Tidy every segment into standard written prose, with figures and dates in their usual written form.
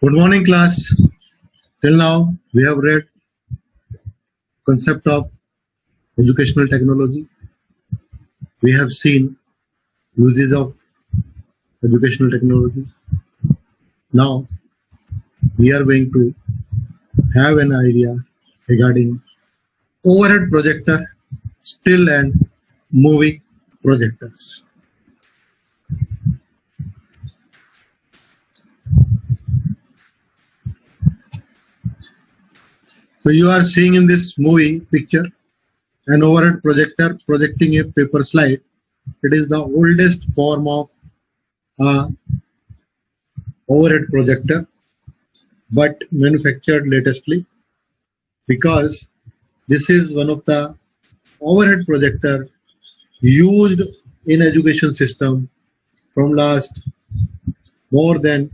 Good morning, class. Till now, we have read concept of educational technology. We have seen uses of educational technology. Now, we are going to have an idea regarding overhead projector, still and movie projectors. So you are seeing in this movie picture an overhead projector projecting a paper slide. It is the oldest form of overhead projector, but manufactured latestly, because this is one of the overhead projector used in education system from last more than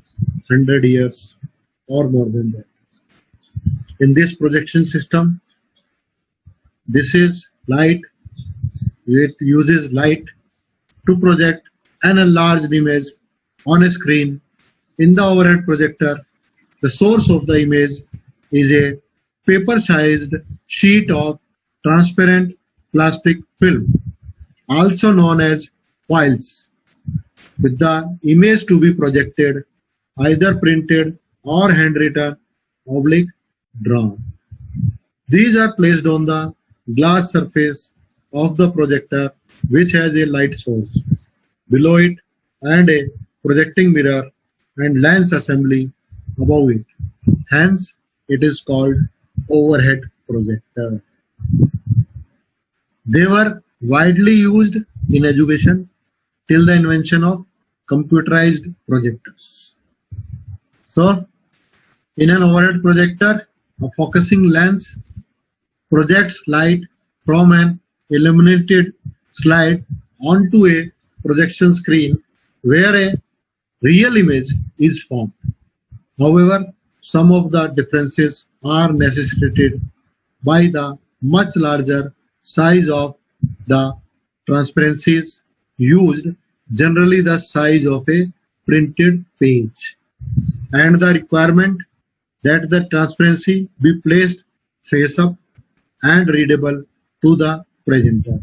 100 years or more than that. In this projection system, this is light. It uses light to project an enlarged image on a screen. In the overhead projector, the source of the image is a paper-sized sheet of transparent plastic film, also known as foils, with the image to be projected, either printed or handwritten, oblique drawn. These are placed on the glass surface of the projector, which has a light source below it and a projecting mirror and lens assembly above it. Hence, it is called overhead projector. They were widely used in education till the invention of computerized projectors. So, in an overhead projector, a focusing lens projects light from an illuminated slide onto a projection screen where a real image is formed. However, some of the differences are necessitated by the much larger size of the transparencies used, generally the size of a printed page, and the requirement that the transparency be placed face up and readable to the presenter.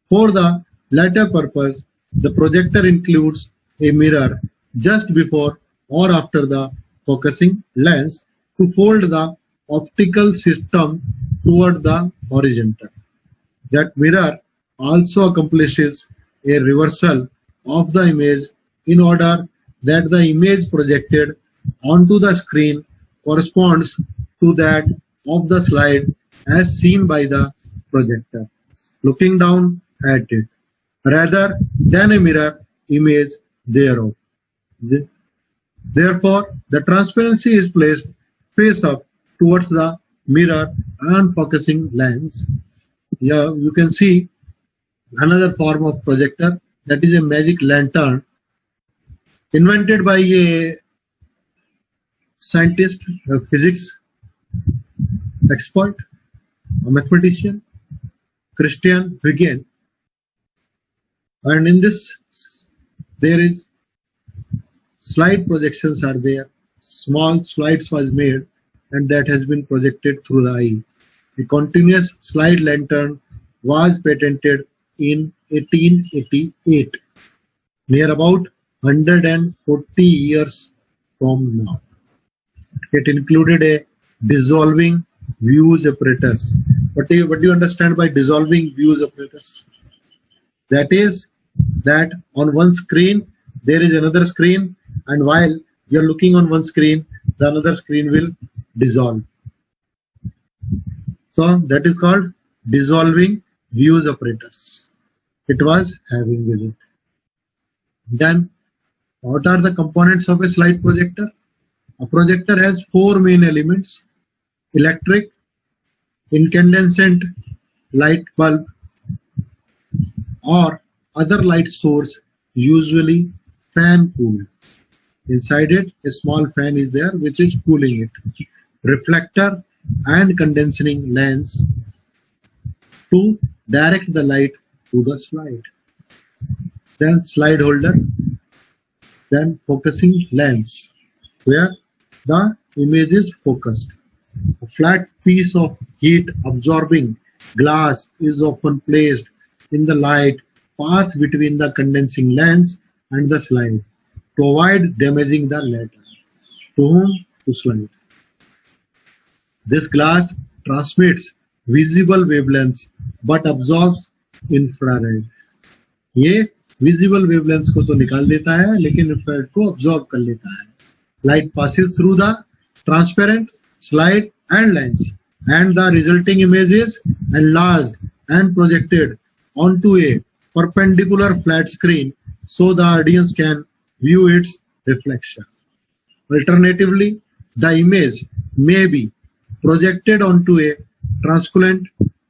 For the latter purpose, the projector includes a mirror just before or after the focusing lens to fold the optical system toward the horizontal. That mirror also accomplishes a reversal of the image in order that the image projected onto the screen corresponds to that of the slide as seen by the projector, looking down at it, rather than a mirror image thereof. Therefore, the transparency is placed face up towards the mirror and focusing lens. Here you can see another form of projector, that is a magic lantern, invented by a scientist, a physics expert, a mathematician, Christian Huygens. And in this, there is slide projections are there. Small slides was made and that has been projected through the eye. A continuous slide lantern was patented in 1888, near about 140 years from now. It included a dissolving views apparatus. What do you understand by dissolving views apparatus? That is that on one screen there is another screen, and while you are looking on one screen, the another screen will dissolve. So that is called dissolving views apparatus. It was having with it. Then, what are the components of a slide projector? A projector has four main elements: electric, incandescent light bulb, or other light source, usually fan cooled. Inside it, a small fan is there which is cooling it. Reflector and condensing lens to direct the light to the slide. Then slide holder. Then focusing lens, where the image is focused. A flat piece of heat absorbing glass is often placed in the light path between the condensing lens and the slide to avoid damaging the latter. To whom? To slide. This glass transmits visible wavelengths but absorbs infrared. ये visible wavelengths को तो निकाल देता है लेकिन infrared को absorb कर लेता है. Light passes through the transparent slide and lens, and the resulting image is enlarged and projected onto a perpendicular flat screen so the audience can view its reflection. Alternatively, the image may be projected onto a transparent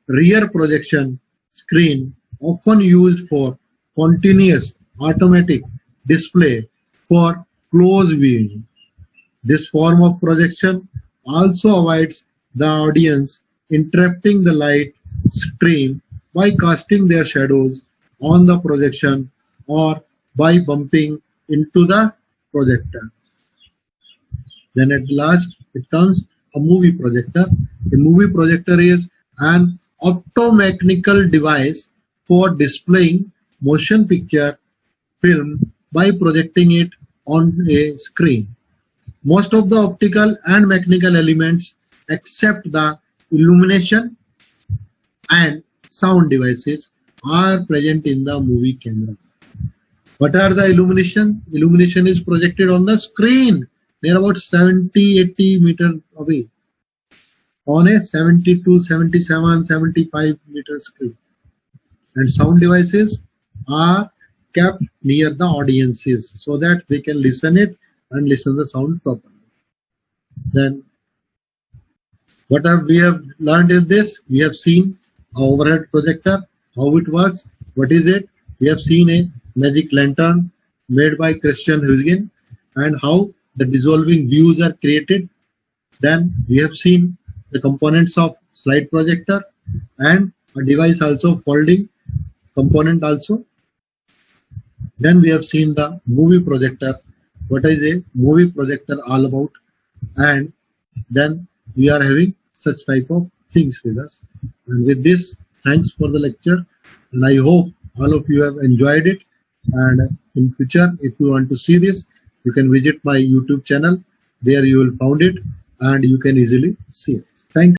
rear projection screen, often used for continuous automatic display for close viewing. This form of projection also avoids the audience interrupting the light stream by casting their shadows on the projection or by bumping into the projector. Then at last it comes a movie projector. A movie projector is an optomechanical device for displaying motion picture film by projecting it on a screen. Most of the optical and mechanical elements except the illumination and sound devices are present in the movie camera. What are the illumination? Illumination is projected on the screen near about 70-80 meter away on a 72, 77, 75 meter screen. And sound devices are kept near the audiences so that they can listen it and listen the sound properly. Then what we have learned in this? We have seen an overhead projector, how it works, what is it? We have seen a magic lantern made by Christian Huygens and how the dissolving views are created. Then we have seen the components of slide projector and a device also folding component also. Then we have seen the movie projector. What is a movie projector all about? And then we are having such type of things with us. And with this, thanks for the lecture. And I hope all of you have enjoyed it. And in future, if you want to see this, you can visit my YouTube channel. There you will find it and you can easily see it. Thank you.